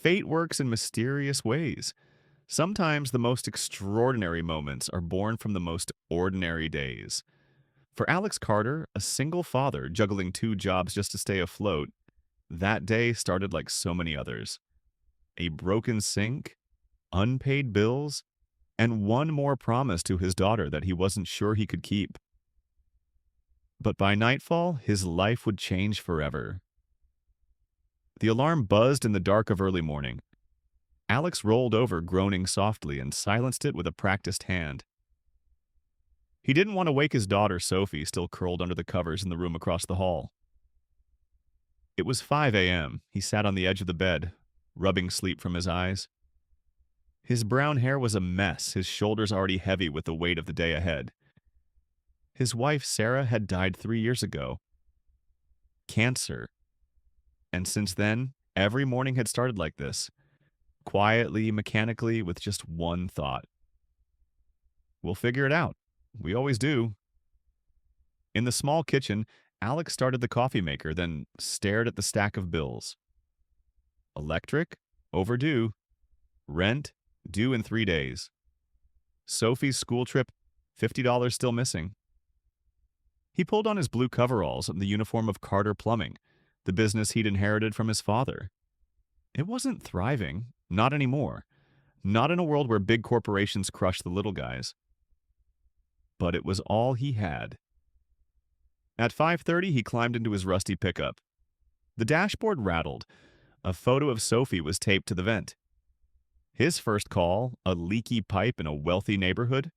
Fate works in mysterious ways. Sometimes the most extraordinary moments are born from the most ordinary days. For Alex Carter, a single father juggling two jobs just to stay afloat, that day started like so many others. A broken sink, unpaid bills, and one more promise to his daughter that he wasn't sure he could keep. But by nightfall, his life would change forever. The alarm buzzed in the dark of early morning. Alex rolled over, groaning softly, and silenced it with a practiced hand. He didn't want to wake his daughter, Sophie, still curled under the covers in the room across the hall. It was 5 a.m. He sat on the edge of the bed, rubbing sleep from his eyes. His brown hair was a mess, his shoulders already heavy with the weight of the day ahead. His wife, Sarah, had died 3 years ago. Cancer. And since then, every morning had started like this, quietly, mechanically, with just one thought. We'll figure it out. We always do. In the small kitchen, Alex started the coffee maker, then stared at the stack of bills. Electric, overdue. Rent, due in 3 days. Sophie's school trip, $50 still missing. He pulled on his blue coveralls and the uniform of Carter Plumbing, the business he'd inherited from his father. It wasn't thriving, not anymore. Not in a world where big corporations crush the little guys. But it was all he had. At 5:30, he climbed into his rusty pickup. The dashboard rattled. A photo of Sophie was taped to the vent. His first call, a leaky pipe in a wealthy neighborhood,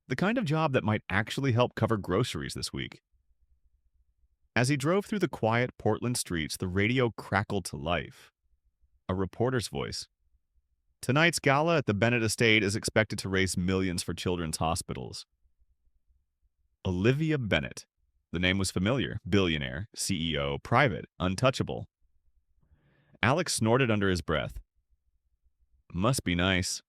the kind of job that might actually help cover groceries this week. As he drove through the quiet Portland streets, the radio crackled to life. A reporter's voice. Tonight's gala at the Bennett Estate is expected to raise millions for children's hospitals. Olivia Bennett. The name was familiar. Billionaire, CEO, private, untouchable. Alex snorted under his breath. Must be nice.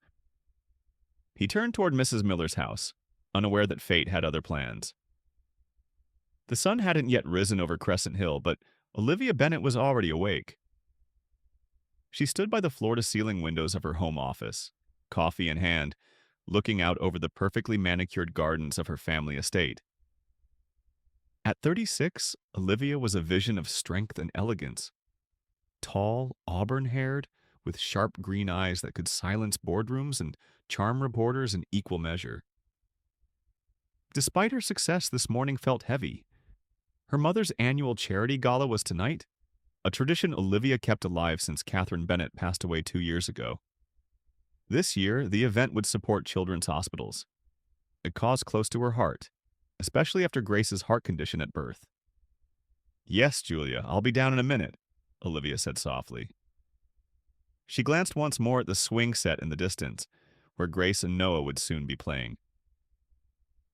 He turned toward Mrs. Miller's house, unaware that fate had other plans. The sun hadn't yet risen over Crescent Hill, but Olivia Bennett was already awake. She stood by the floor-to-ceiling windows of her home office, coffee in hand, looking out over the perfectly manicured gardens of her family estate. At 36, Olivia was a vision of strength and elegance. Tall, auburn-haired, with sharp green eyes that could silence boardrooms and charm reporters in equal measure. Despite her success, this morning felt heavy. Her mother's annual charity gala was tonight, a tradition Olivia kept alive since Catherine Bennett passed away 2 years ago. This year, the event would support children's hospitals, a cause close to her heart, especially after Grace's heart condition at birth. Yes, Julia, I'll be down in a minute, Olivia said softly. She glanced once more at the swing set in the distance, where Grace and Noah would soon be playing.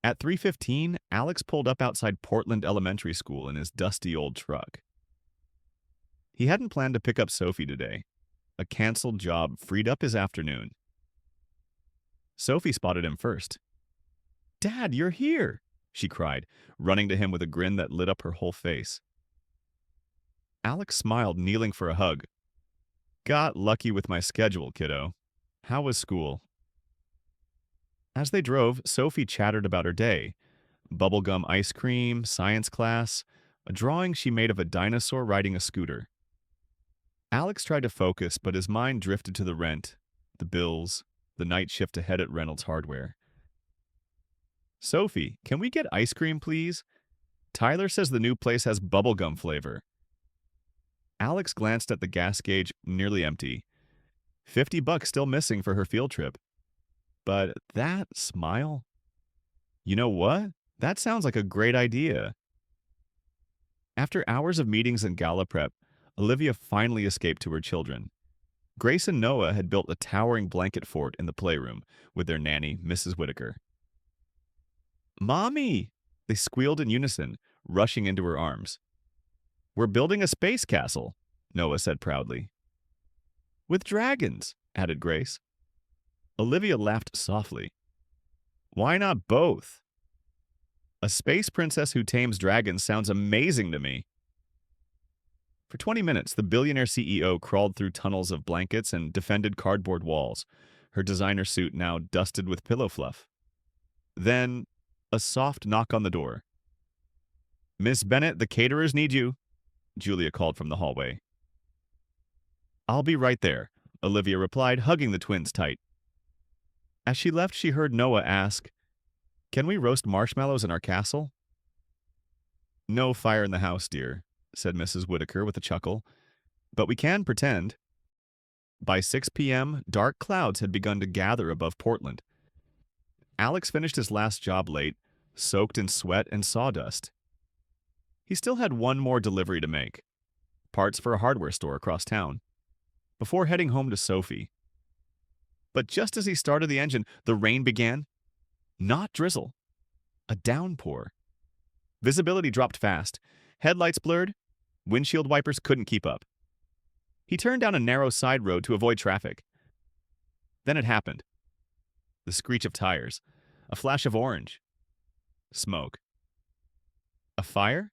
At 3:15, Alex pulled up outside Portland Elementary School in his dusty old truck. He hadn't planned to pick up Sophie today. A canceled job freed up his afternoon. Sophie spotted him first. "Dad, you're here!" she cried, running to him with a grin that lit up her whole face. Alex smiled, kneeling for a hug. "Got lucky with my schedule, kiddo. How was school?" As they drove, Sophie chattered about her day. Bubblegum ice cream, science class, a drawing she made of a dinosaur riding a scooter. Alex tried to focus, but his mind drifted to the rent, the bills, the night shift ahead at Reynolds Hardware. "Sophie, can we get ice cream, please? Tyler says the new place has bubblegum flavor." Alex glanced at the gas gauge, nearly empty. $50 still missing for her field trip. But that smile? You know what? That sounds like a great idea. After hours of meetings and gala prep, Olivia finally escaped to her children. Grace and Noah had built a towering blanket fort in the playroom with their nanny, Mrs. Whitaker. "Mommy!" They squealed in unison, rushing into her arms. "We're building a space castle," Noah said proudly. "With dragons," added Grace. Olivia laughed softly. "Why not both? A space princess who tames dragons sounds amazing to me." For 20 minutes, the billionaire CEO crawled through tunnels of blankets and defended cardboard walls, her designer suit now dusted with pillow fluff. Then, a soft knock on the door. "Miss Bennett, the caterers need you," Julia called from the hallway. "I'll be right there," Olivia replied, hugging the twins tight. As she left, she heard Noah ask, "Can we roast marshmallows in our castle?" "No fire in the house, dear," said Mrs. Whitaker with a chuckle, "but we can pretend." By 6 p.m., dark clouds had begun to gather above Portland. Alex finished his last job late, soaked in sweat and sawdust. He still had one more delivery to make, parts for a hardware store across town, before heading home to Sophie. But just as he started the engine, the rain began. Not drizzle, a downpour. Visibility dropped fast. Headlights blurred. Windshield wipers couldn't keep up. He turned down a narrow side road to avoid traffic. Then it happened. The screech of tires. A flash of orange. Smoke. A fire?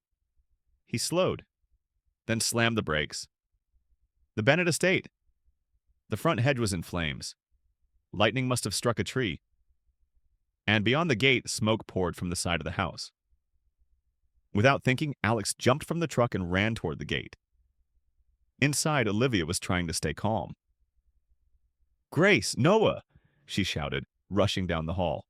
He slowed, then slammed the brakes. The Bennett estate. The front hedge was in flames. Lightning must have struck a tree. And beyond the gate, smoke poured from the side of the house. Without thinking, Alex jumped from the truck and ran toward the gate. Inside, Olivia was trying to stay calm. "Grace! Noah!" she shouted, rushing down the hall.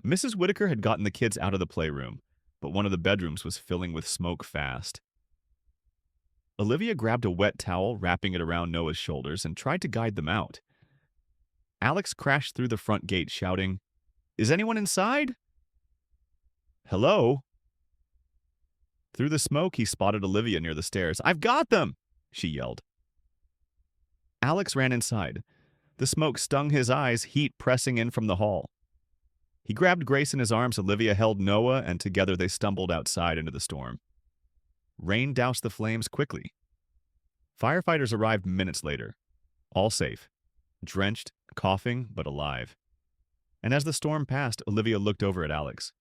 Mrs. Whitaker had gotten the kids out of the playroom, but one of the bedrooms was filling with smoke fast. Olivia grabbed a wet towel, wrapping it around Noah's shoulders, and tried to guide them out. Alex crashed through the front gate, shouting, "Is anyone inside?" "Hello?" Through the smoke, he spotted Olivia near the stairs. "I've got them!" she yelled. Alex ran inside. The smoke stung his eyes, heat pressing in from the hall. He grabbed Grace in his arms, Olivia held Noah, and together they stumbled outside into the storm. Rain doused the flames quickly. Firefighters arrived minutes later, all safe, drenched, coughing, but alive. And as the storm passed, Olivia looked over at Alex.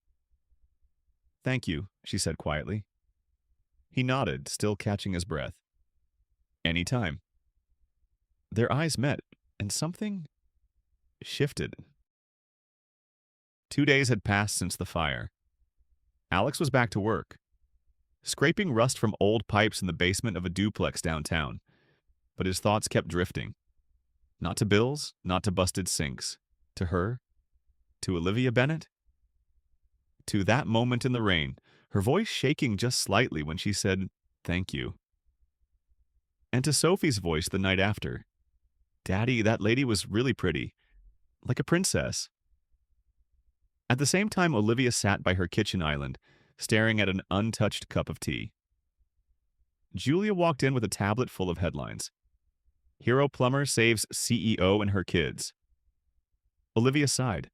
"Thank you," she said quietly. He nodded, still catching his breath. "Anytime." Their eyes met, and something shifted. 2 days had passed since the fire. Alex was back to work, scraping rust from old pipes in the basement of a duplex downtown. But his thoughts kept drifting. Not to bills, not to busted sinks. To her. To Olivia Bennett. To that moment in the rain, her voice shaking just slightly when she said, "Thank you." And to Sophie's voice the night after. "Daddy, that lady was really pretty. Like a princess." At the same time, Olivia sat by her kitchen island, staring at an untouched cup of tea. Julia walked in with a tablet full of headlines. Hero plumber saves CEO and her kids. Olivia sighed.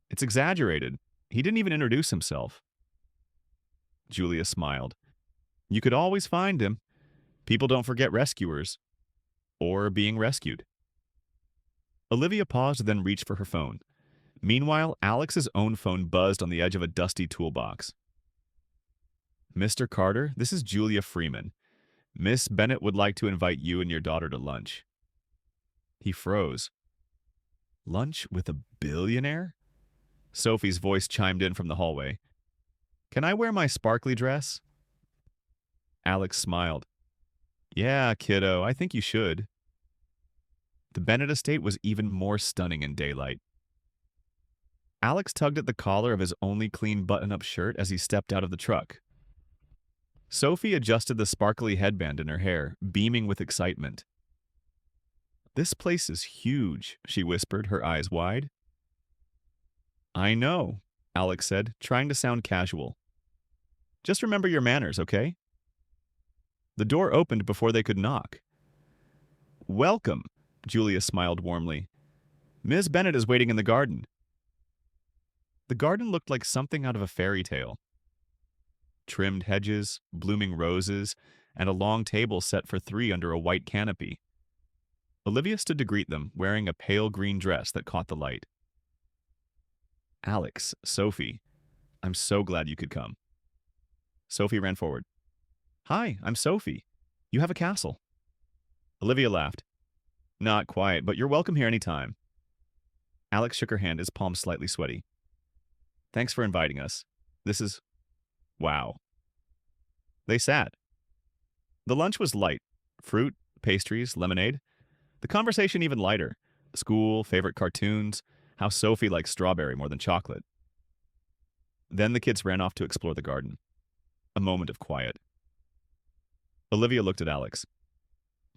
"It's exaggerated. He didn't even introduce himself." Julia smiled. "You could always find him. People don't forget rescuers. Or being rescued." Olivia paused, then reached for her phone. Meanwhile, Alex's own phone buzzed on the edge of a dusty toolbox. "Mr. Carter, this is Julia Freeman. Miss Bennett would like to invite you and your daughter to lunch." He froze. "Lunch with a billionaire?" Sophie's voice chimed in from the hallway. "Can I wear my sparkly dress?" Alex smiled. "Yeah, kiddo, I think you should." The Bennett estate was even more stunning in daylight. Alex tugged at the collar of his only clean button-up shirt as he stepped out of the truck. Sophie adjusted the sparkly headband in her hair, beaming with excitement. "This place is huge," she whispered, her eyes wide. "I know," Alex said, trying to sound casual. "Just remember your manners, okay?" The door opened before they could knock. "Welcome," Julia smiled warmly. "Miss Bennett is waiting in the garden." The garden looked like something out of a fairy tale. Trimmed hedges, blooming roses, and a long table set for 3 under a white canopy. Olivia stood to greet them, wearing a pale green dress that caught the light. "Alex, Sophie, I'm so glad you could come." Sophie ran forward. Hi, I'm Sophie. You have a castle. Olivia laughed. Not quite, but you're welcome here anytime. Alex shook her hand, his palms slightly sweaty. Thanks for inviting us. This is wow. They sat. The lunch was light fruit, pastries, lemonade. The conversation even lighter school, favorite cartoons, how Sophie likes strawberry more than chocolate. Then the kids ran off to explore the garden. A moment of quiet. Olivia looked at Alex.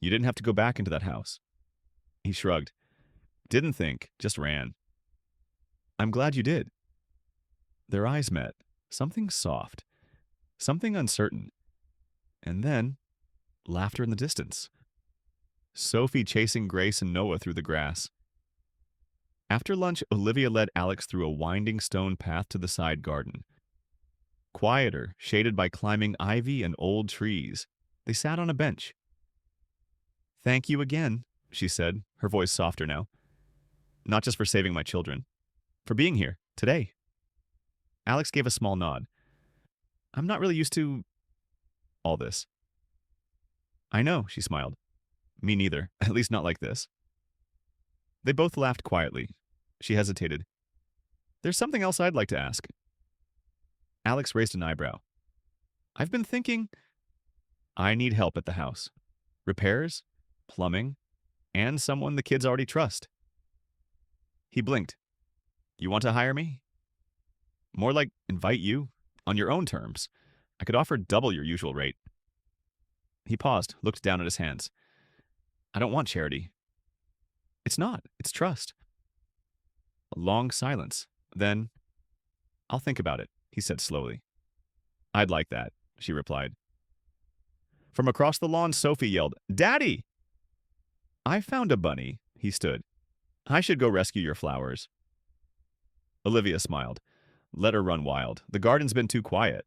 You didn't have to go back into that house. He shrugged. Didn't think, just ran. I'm glad you did. Their eyes met. Something soft. Something uncertain. And then, laughter in the distance. Sophie chasing Grace and Noah through the grass. After lunch, Olivia led Alex through a winding stone path to the side garden. Quieter, shaded by climbing ivy and old trees, they sat on a bench. Thank you again, she said, her voice softer now. Not just for saving my children. For being here, today. Alex gave a small nod. I'm not really used to all this. I know, she smiled. Me neither, at least not like this. They both laughed quietly. She hesitated. There's something else I'd like to ask. Alex raised an eyebrow. I've been thinking. I need help at the house. Repairs, plumbing, and someone the kids already trust. He blinked. You want to hire me? More like invite you, on your own terms. I could offer double your usual rate. He paused, looked down at his hands. I don't want charity. It's not. It's trust. A long silence. Then, I'll think about it, he said slowly. I'd like that, she replied. From across the lawn, Sophie yelled, Daddy! I found a bunny, he stood. I should go rescue your flowers. Olivia smiled. Let her run wild. The garden's been too quiet.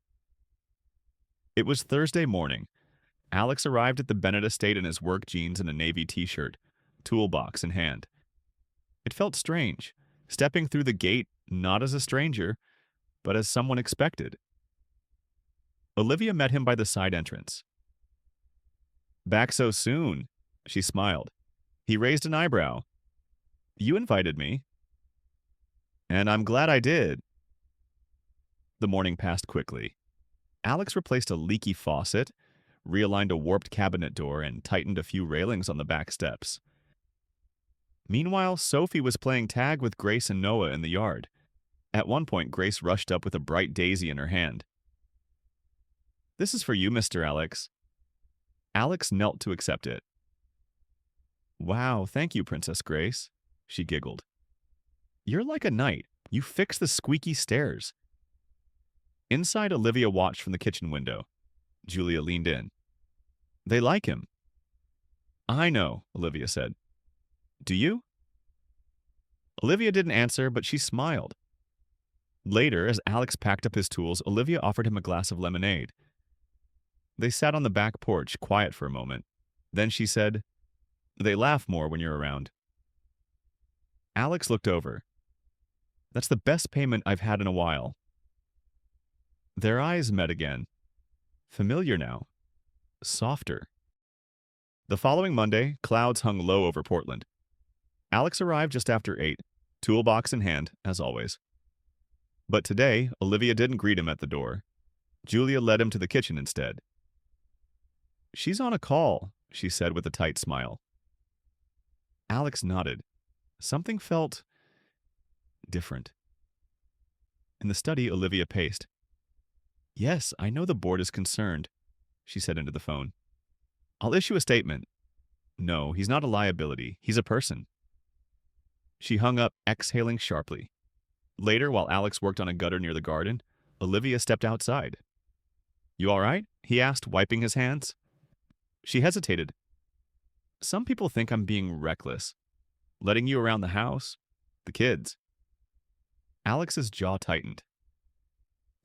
It was Thursday morning. Alex arrived at the Bennett estate in his work jeans and a navy t-shirt, toolbox in hand. It felt strange, stepping through the gate not as a stranger, but as someone expected. Olivia met him by the side entrance. Back so soon, she smiled. He raised an eyebrow. You invited me. And I'm glad I did. The morning passed quickly. Alex replaced a leaky faucet, realigned a warped cabinet door, and tightened a few railings on the back steps. Meanwhile, Sophie was playing tag with Grace and Noah in the yard. At one point, Grace rushed up with a bright daisy in her hand. This is for you, Mr. Alex. Alex knelt to accept it. Wow, thank you, Princess Grace, she giggled. You're like a knight. You fix the squeaky stairs. Inside, Olivia watched from the kitchen window. Julia leaned in. They like him. I know, Olivia said. Do you? Olivia didn't answer, but she smiled. Later, as Alex packed up his tools, Olivia offered him a glass of lemonade. They sat on the back porch, quiet for a moment. Then she said, They laugh more when you're around. Alex looked over. That's the best payment I've had in a while. Their eyes met again. Familiar now. Softer. The following Monday, clouds hung low over Portland. Alex arrived just after 8, toolbox in hand, as always. But today, Olivia didn't greet him at the door. Julia led him to the kitchen instead. She's on a call, she said with a tight smile. Alex nodded. Something felt different. In the study, Olivia paced. Yes, I know the board is concerned, she said into the phone. I'll issue a statement. No, he's not a liability. He's a person. She hung up, exhaling sharply. Later, while Alex worked on a gutter near the garden, Olivia stepped outside. You all right? He asked, wiping his hands. She hesitated. Some people think I'm being reckless. Letting you around the house, the kids. Alex's jaw tightened.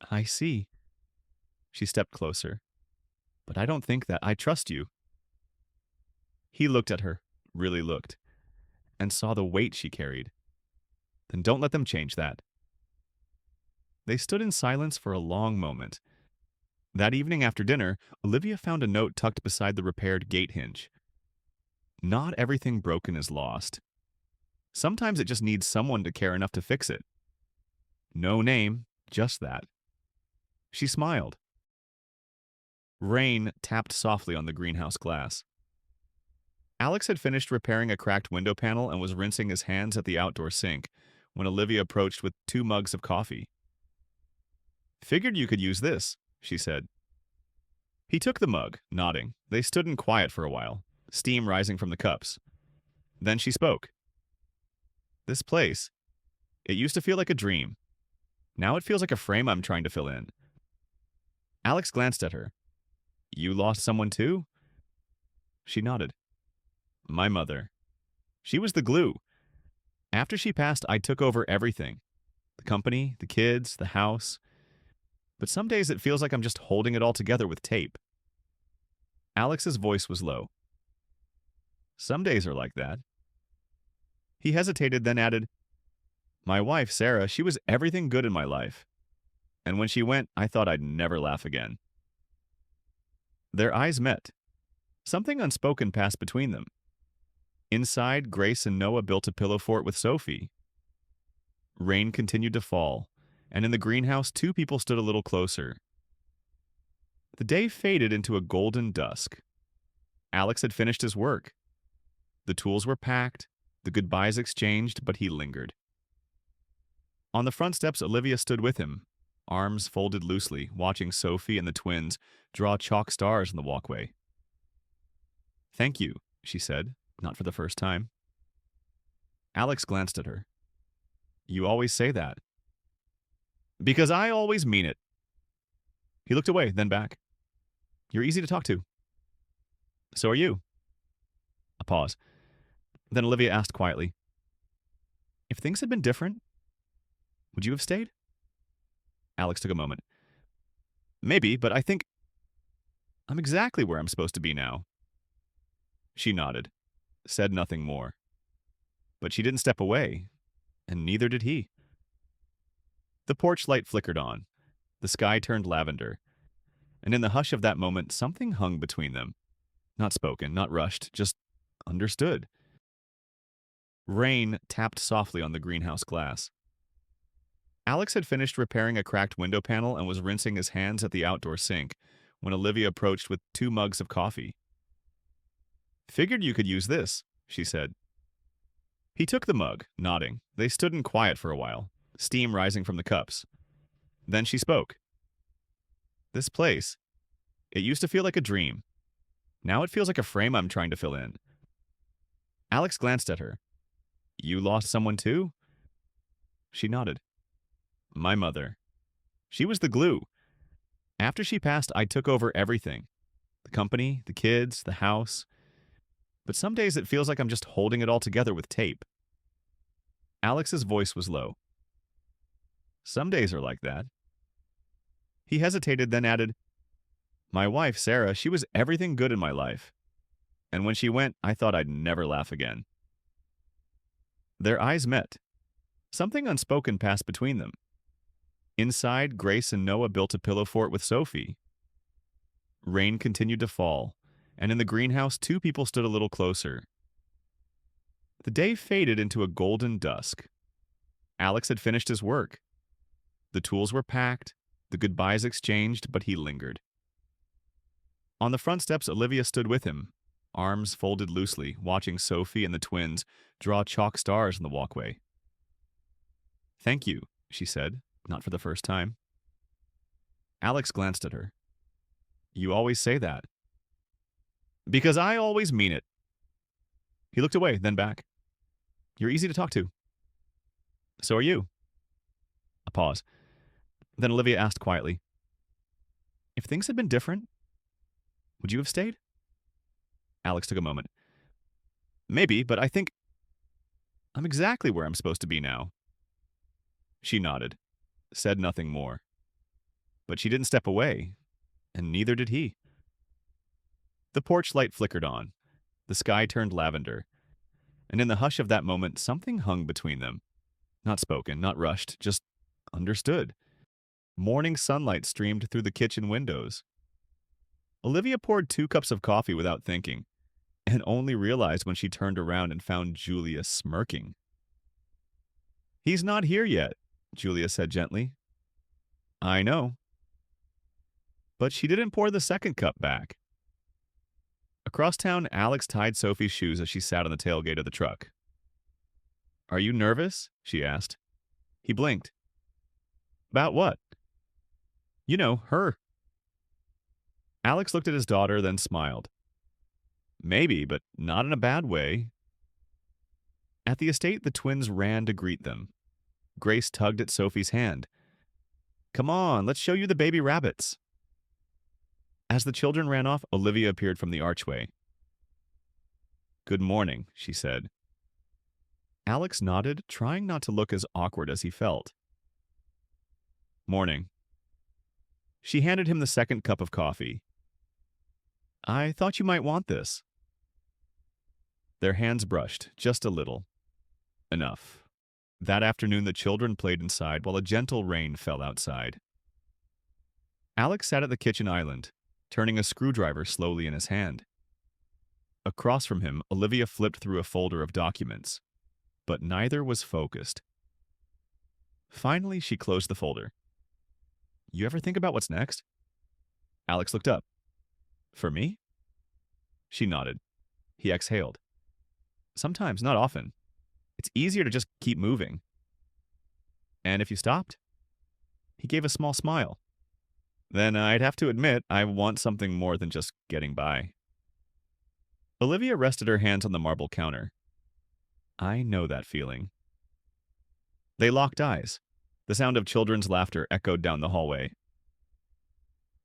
I see. She stepped closer. But I don't think that. I trust you. He looked at her, really looked, and saw the weight she carried. Then don't let them change that. They stood in silence for a long moment. That evening after dinner, Olivia found a note tucked beside the repaired gate hinge. Not everything broken is lost. Sometimes it just needs someone to care enough to fix it. No name, just that. She smiled. Rain tapped softly on the greenhouse glass. Alex had finished repairing a cracked window panel and was rinsing his hands at the outdoor sink when Olivia approached with 2 mugs of coffee. Figured you could use this, she said. He took the mug, nodding. They stood in quiet for a while, steam rising from the cups. Then she spoke. This place, it used to feel like a dream. Now it feels like a frame I'm trying to fill in. Alex glanced at her. You lost someone too? She nodded. My mother. She was the glue. After she passed, I took over everything. The company, the kids, the house. But some days it feels like I'm just holding it all together with tape. Alex's voice was low. Some days are like that. He hesitated, then added, My wife, Sarah, she was everything good in my life. And when she went, I thought I'd never laugh again. Their eyes met. Something unspoken passed between them. Inside, Grace and Noah built a pillow fort with Sophie. Rain continued to fall, and in the greenhouse 2 people stood a little closer. The day faded into a golden dusk. Alex had finished his work. The tools were packed, the goodbyes exchanged, but he lingered. On the front steps, Olivia stood with him, arms folded loosely, watching Sophie and the twins draw chalk stars in the walkway. Thank you, she said, not for the first time. Alex glanced at her. You always say that. Because I always mean it. He looked away, then back. You're easy to talk to. So are you. A pause. Then Olivia asked quietly, If things had been different, would you have stayed? Alex took a moment. Maybe, but I think I'm exactly where I'm supposed to be now. She nodded, said nothing more. But she didn't step away, and neither did he. The porch light flickered on. The sky turned lavender. And in the hush of that moment, something hung between them. Not spoken, not rushed, just understood. Rain tapped softly on the greenhouse glass. Alex had finished repairing a cracked window panel and was rinsing his hands at the outdoor sink when Olivia approached with 2 mugs of coffee. Figured you could use this, she said. He took the mug, nodding. They stood in quiet for a while, steam rising from the cups. Then she spoke. This place, it used to feel like a dream. Now it feels like a frame I'm trying to fill in. Alex glanced at her. You lost someone too? She nodded. My mother. She was the glue. After she passed, I took over everything. The company, the kids, the house. But some days it feels like I'm just holding it all together with tape. Alex's voice was low. Some days are like that. He hesitated, then added, My wife, Sarah, she was everything good in my life. And when she went, I thought I'd never laugh again. Their eyes met. Something unspoken passed between them. Inside, Grace and Noah built a pillow fort with Sophie. Rain continued to fall, and in the greenhouse 2 people stood a little closer. The day faded into a golden dusk. Alex had finished his work. The tools were packed, the goodbyes exchanged, but he lingered. On the front steps, Olivia stood with him, arms folded loosely, watching Sophie and the twins draw chalk stars in the walkway. Thank you, she said, not for the first time. Alex glanced at her. You always say that. Because I always mean it. He looked away, then back. You're easy to talk to. So are you. A pause. Then Olivia asked quietly, If things had been different, would you have stayed? Alex took a moment. Maybe, but I think I'm exactly where I'm supposed to be now. She nodded, said nothing more. But she didn't step away, and neither did he. The porch light flickered on. The sky turned lavender. And in the hush of that moment, something hung between them. Not spoken, not rushed, just understood. Morning sunlight streamed through the kitchen windows. Olivia poured 2 cups of coffee without thinking, and only realized when she turned around and found Julia smirking. "He's not here yet," Julia said gently. "I know." But she didn't pour the second cup back. Across town, Alex tied Sophie's shoes as she sat on the tailgate of the truck. "Are you nervous?" she asked. He blinked. "About what?" "You know, her." Alex looked at his daughter, then smiled. "Maybe, but not in a bad way." At the estate, the twins ran to greet them. Grace tugged at Sophie's hand. "Come on, let's show you the baby rabbits." As the children ran off, Olivia appeared from the archway. "Good morning," she said. Alex nodded, trying not to look as awkward as he felt. "Morning." She handed him the second cup of coffee. "I thought you might want this." Their hands brushed, just a little. Enough. That afternoon, the children played inside while a gentle rain fell outside. Alex sat at the kitchen island, turning a screwdriver slowly in his hand. Across from him, Olivia flipped through a folder of documents, but neither was focused. Finally, she closed the folder. "You ever think about what's next?" Alex looked up. "For me?" She nodded. He exhaled. "Sometimes, not often. It's easier to just keep moving." "And if you stopped?" He gave a small smile. "Then I'd have to admit I want something more than just getting by." Olivia rested her hands on the marble counter. "I know that feeling." They locked eyes. The sound of children's laughter echoed down the hallway.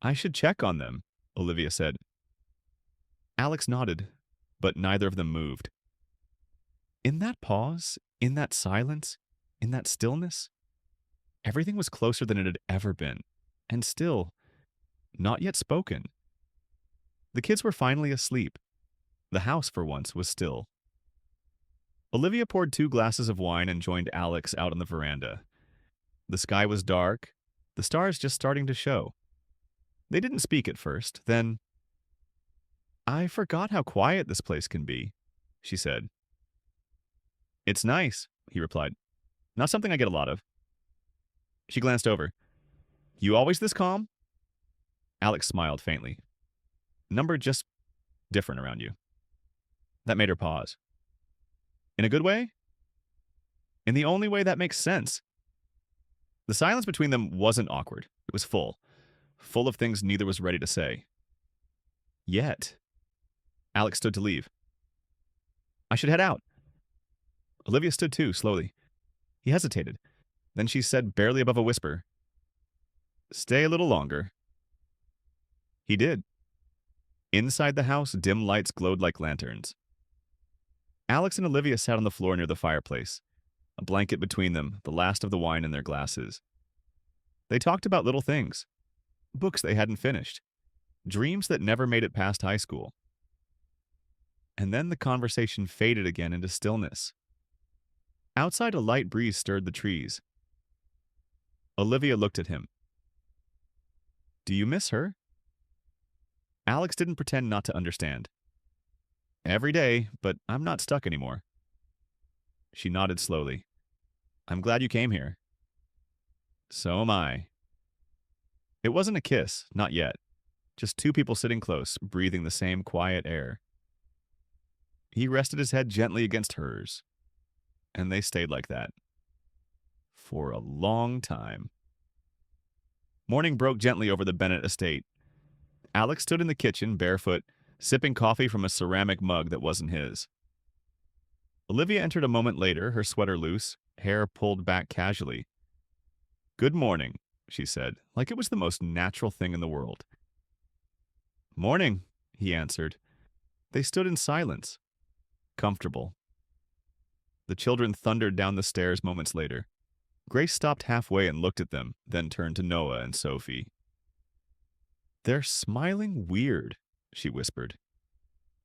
"I should check on them," Olivia said. Alex nodded, but neither of them moved. In that pause, in that silence, in that stillness, everything was closer than it had ever been, and still, not yet spoken. The kids were finally asleep. The house, for once, was still. Olivia poured 2 glasses of wine and joined Alex out on the veranda. The sky was dark, the stars just starting to show. They didn't speak at first. Then, "I forgot how quiet this place can be," she said. "It's nice," he replied. "Not something I get a lot of." She glanced over. "You always this calm?" Alex smiled faintly. "Number just different around you." That made her pause. "In a good way?" "In the only way that makes sense." The silence between them wasn't awkward. It was full. Full of things neither was ready to say. Yet. Alex stood to leave. "I should head out." Olivia stood too, slowly. He hesitated. Then she said barely above a whisper, "Stay a little longer." He did. Inside the house, dim lights glowed like lanterns. Alex and Olivia sat on the floor near the fireplace, a blanket between them, the last of the wine in their glasses. They talked about little things, books they hadn't finished, dreams that never made it past high school. And then the conversation faded again into stillness. Outside, a light breeze stirred the trees. Olivia looked at him. "Do you miss her?" Alex didn't pretend not to understand. "Every day, but I'm not stuck anymore." She nodded slowly. "I'm glad you came here." "So am I." It wasn't a kiss, not yet. Just 2 people sitting close, breathing the same quiet air. He rested his head gently against hers, and they stayed like that. For a long time. Morning broke gently over the Bennett estate. Alex stood in the kitchen, barefoot, sipping coffee from a ceramic mug that wasn't his. Olivia entered a moment later, her sweater loose, hair pulled back casually. "Good morning," she said, like it was the most natural thing in the world. "Morning," he answered. They stood in silence, comfortable. The children thundered down the stairs moments later. Grace stopped halfway and looked at them, then turned to Noah and Sophie. "They're smiling weird," she whispered.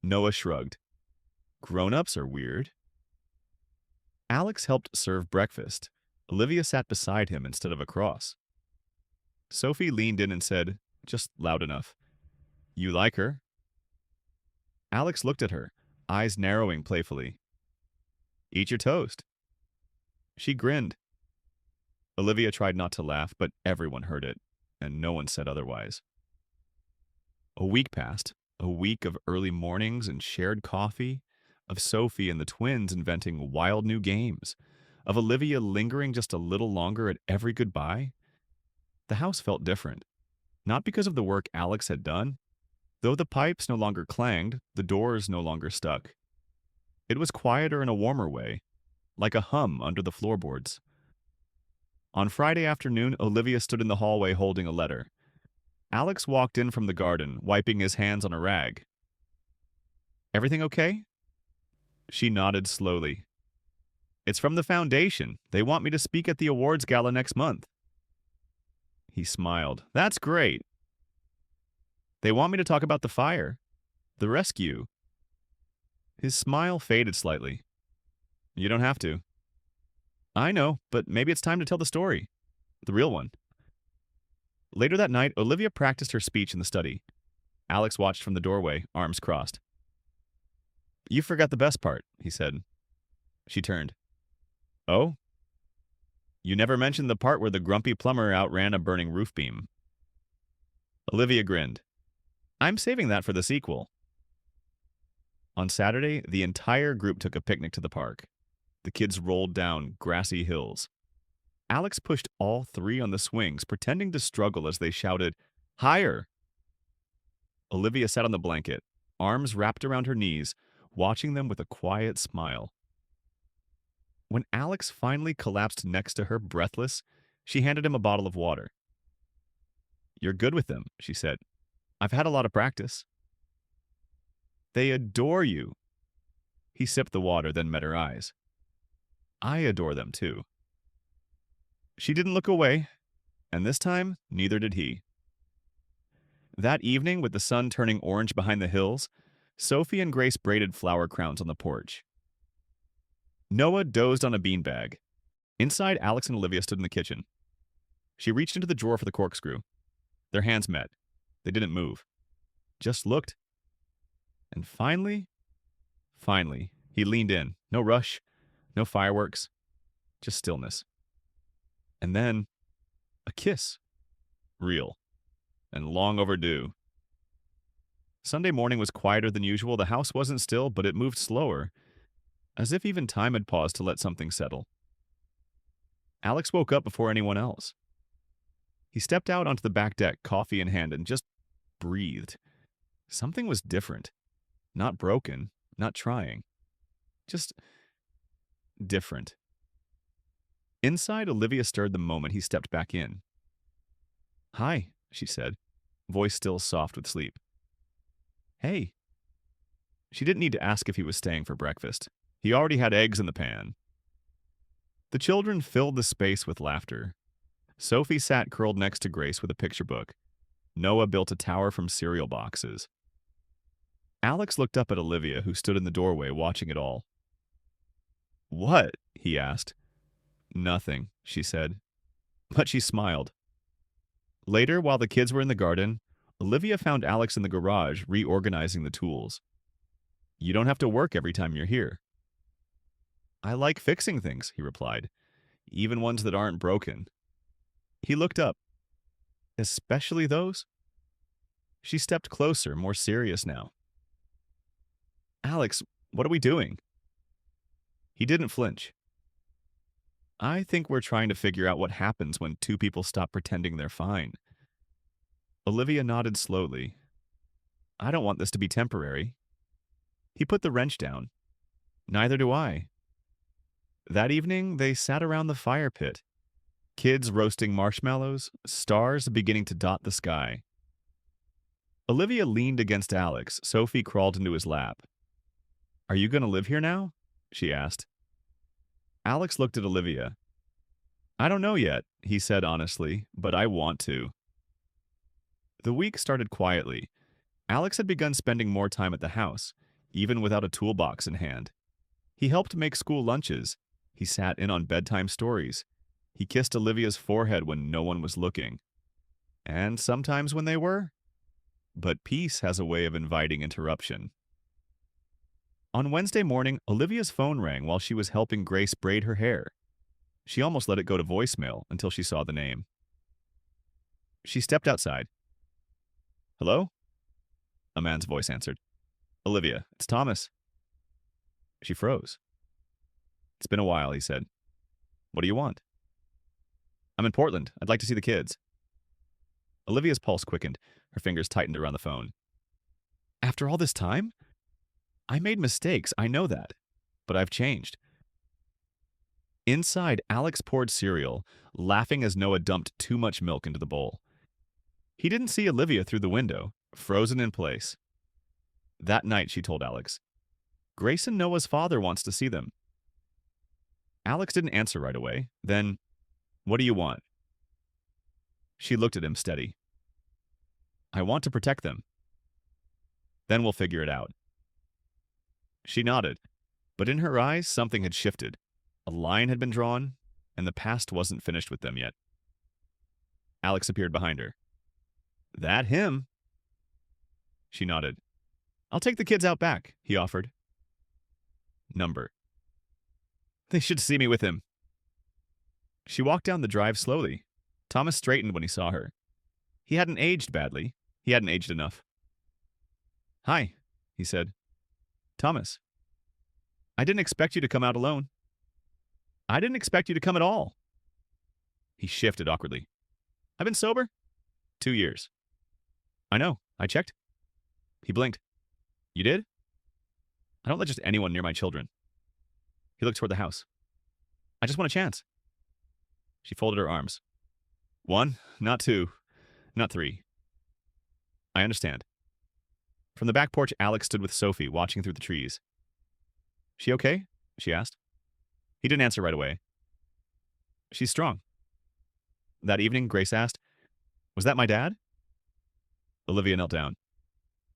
Noah shrugged. "Grown-ups are weird." Alex helped serve breakfast. Olivia sat beside him instead of across. Sophie leaned in and said, just loud enough, You like her? Alex looked at her, eyes narrowing playfully. Eat your toast. She grinned. Olivia tried not to laugh, but everyone heard it, and no one said otherwise. A week passed, a week of early mornings and shared coffee, of Sophie and the twins inventing wild new games, of Olivia lingering just a little longer at every goodbye. The house felt different, not because of the work Alex had done. Though the pipes no longer clanged, the doors no longer stuck. It was quieter in a warmer way, like a hum under the floorboards. On Friday afternoon, Olivia stood in the hallway holding a letter. Alex walked in from the garden, wiping his hands on a rag. Everything okay? She nodded slowly. It's from the foundation. They want me to speak at the awards gala next month. He smiled. That's great. They want me to talk about the fire, the rescue. His smile faded slightly. You don't have to. I know, but maybe it's time to tell the story. The real one. Later that night, Olivia practiced her speech in the study. Alex watched from the doorway, arms crossed. You forgot the best part, he said. She turned. Oh? You never mentioned the part where the grumpy plumber outran a burning roof beam. Olivia grinned. I'm saving that for the sequel. On Saturday, the entire group took a picnic to the park. The kids rolled down grassy hills. Alex pushed all three on the swings, pretending to struggle as they shouted, Higher! Olivia sat on the blanket, arms wrapped around her knees, watching them with a quiet smile. When Alex finally collapsed next to her, breathless, she handed him a bottle of water. You're good with them, she said. I've had a lot of practice. They adore you. He sipped the water, then met her eyes. I adore them, too. She didn't look away, and this time, neither did he. That evening, with the sun turning orange behind the hills, Sophie and Grace braided flower crowns on the porch. Noah dozed on a beanbag. Inside, Alex and Olivia stood in the kitchen. She reached into the drawer for the corkscrew. Their hands met. They didn't move. Just looked. And finally, he leaned in. No rush, no fireworks, just stillness. And then, a kiss. Real. And long overdue. Sunday morning was quieter than usual. The house wasn't still, but it moved slower, as if even time had paused to let something settle. Alex woke up before anyone else. He stepped out onto the back deck, coffee in hand, and just breathed. Something was different. Not broken, not trying. Just different. Inside, Olivia stirred the moment he stepped back in. Hi, she said, voice still soft with sleep. Hey. She didn't need to ask if he was staying for breakfast. He already had eggs in the pan. The children filled the space with laughter. Sophie sat curled next to Grace with a picture book. Noah built a tower from cereal boxes. Alex looked up at Olivia, who stood in the doorway watching it all. What? He asked. Nothing, she said. But she smiled. Later, while the kids were in the garden, Olivia found Alex in the garage reorganizing the tools. You don't have to work every time you're here. I like fixing things, he replied, even ones that aren't broken. He looked up. Especially those? She stepped closer, more serious now. Alex, what are we doing? He didn't flinch. I think we're trying to figure out what happens when two people stop pretending they're fine. Olivia nodded slowly. I don't want this to be temporary. He put the wrench down. Neither do I. That evening, they sat around the fire pit. Kids roasting marshmallows, stars beginning to dot the sky. Olivia leaned against Alex. Sophie crawled into his lap. Are you going to live here now? She asked. Alex looked at Olivia. I don't know yet, he said honestly, but I want to. The week started quietly. Alex had begun spending more time at the house, even without a toolbox in hand. He helped make school lunches. He sat in on bedtime stories. He kissed Olivia's forehead when no one was looking. And sometimes when they were, but peace has a way of inviting interruption. On Wednesday morning, Olivia's phone rang while she was helping Grace braid her hair. She almost let it go to voicemail until she saw the name. She stepped outside. "Hello?" A man's voice answered. "Olivia, it's Thomas." She froze. "It's been a while," he said. "What do you want?" "I'm in Portland. I'd like to see the kids." Olivia's pulse quickened. Her fingers tightened around the phone. "After all this time? I made mistakes, I know that. But I've changed." Inside, Alex poured cereal, laughing as Noah dumped too much milk into the bowl. He didn't see Olivia through the window, frozen in place. That night, she told Alex, "Grace and Noah's father wants to see them." Alex didn't answer right away. Then, "What do you want?" She looked at him steady. "I want to protect them. Then we'll figure it out." She nodded, but in her eyes something had shifted. A line had been drawn, and the past wasn't finished with them yet. Alex appeared behind her. "That him?" She nodded. "I'll take the kids out back," he offered. Number. "They should see me with him." She walked down the drive slowly. Thomas straightened when he saw her. He hadn't aged badly. He hadn't aged enough. "Hi," he said. "Thomas. I didn't expect you to come out alone." "I didn't expect you to come at all." He shifted awkwardly. "I've been sober 2 years." "I know. I checked." He blinked. "You did?" "I don't let just anyone near my children." He looked toward the house. "I just want a chance." She folded her arms. "One, not two, not three." "I understand." From the back porch, Alex stood with Sophie, watching through the trees. "She okay?" she asked. He didn't answer right away. "She's strong." That evening, Grace asked, "Was that my dad?" Olivia knelt down.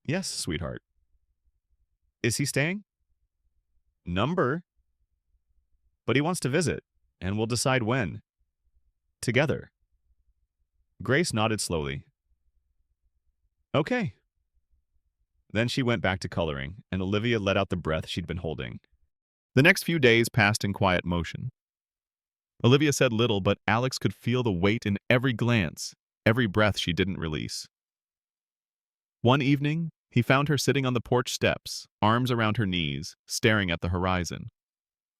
"Yes, sweetheart." "Is he staying?" "Number. But he wants to visit, and we'll decide when. Together." Grace nodded slowly. "Okay." Then she went back to coloring, and Olivia let out the breath she'd been holding. The next few days passed in quiet motion. Olivia said little, but Alex could feel the weight in every glance, every breath she didn't release. One evening, he found her sitting on the porch steps, arms around her knees, staring at the horizon.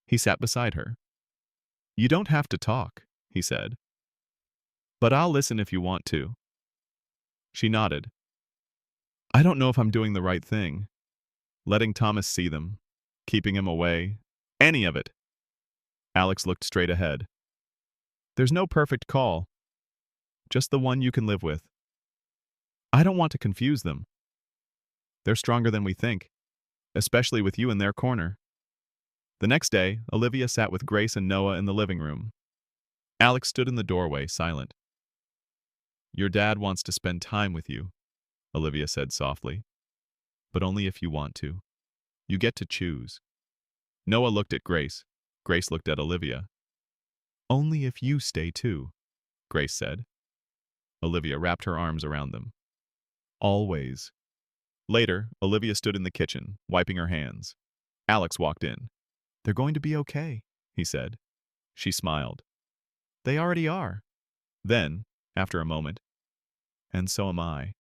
He sat beside her. "You don't have to talk," he said. "But I'll listen if you want to." She nodded. "I don't know if I'm doing the right thing. Letting Thomas see them, keeping him away, any of it." Alex looked straight ahead. "There's no perfect call, just the one you can live with. I don't want to confuse them. They're stronger than we think, especially with you in their corner." The next day, Olivia sat with Grace and Noah in the living room. Alex stood in the doorway, silent. "Your dad wants to spend time with you," Olivia said softly. "But only if you want to. You get to choose." Noah looked at Grace. Grace looked at Olivia. "Only if you stay too," Grace said. Olivia wrapped her arms around them. "Always." Later, Olivia stood in the kitchen, wiping her hands. Alex walked in. "They're going to be okay," he said. She smiled. "They already are." Then, after a moment, "And so am I."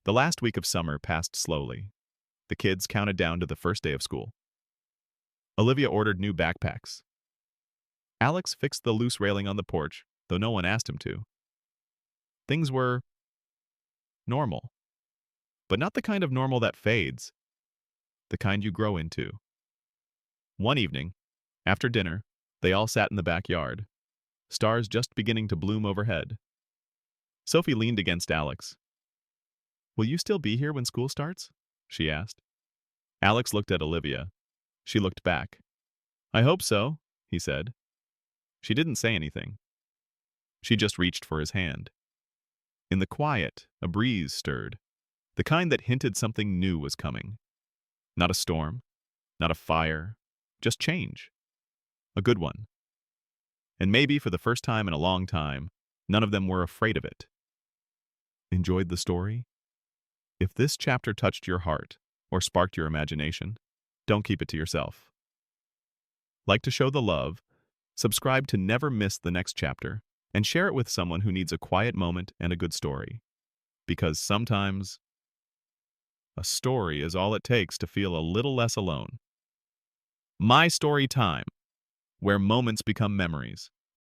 The last week of summer passed slowly. The kids counted down to the first day of school. Olivia ordered new backpacks. Alex fixed the loose railing on the porch, though no one asked him to. Things were normal, but not the kind of normal that fades, the kind you grow into. One evening, after dinner, they all sat in the backyard, stars just beginning to bloom overhead. Sophie leaned against Alex. "Will you still be here when school starts?" she asked. Alex looked at Olivia. She looked back. "I hope so," he said. She didn't say anything. She just reached for his hand. In the quiet, a breeze stirred, the kind that hinted something new was coming. Not a storm, not a fire, just change. A good one. And maybe for the first time in a long time, none of them were afraid of it. "Enjoyed the story?" If this chapter touched your heart or sparked your imagination, don't keep it to yourself. Like to show the love, subscribe to never miss the next chapter, and share it with someone who needs a quiet moment and a good story. Because sometimes, a story is all it takes to feel a little less alone. My Story Time, where moments become memories.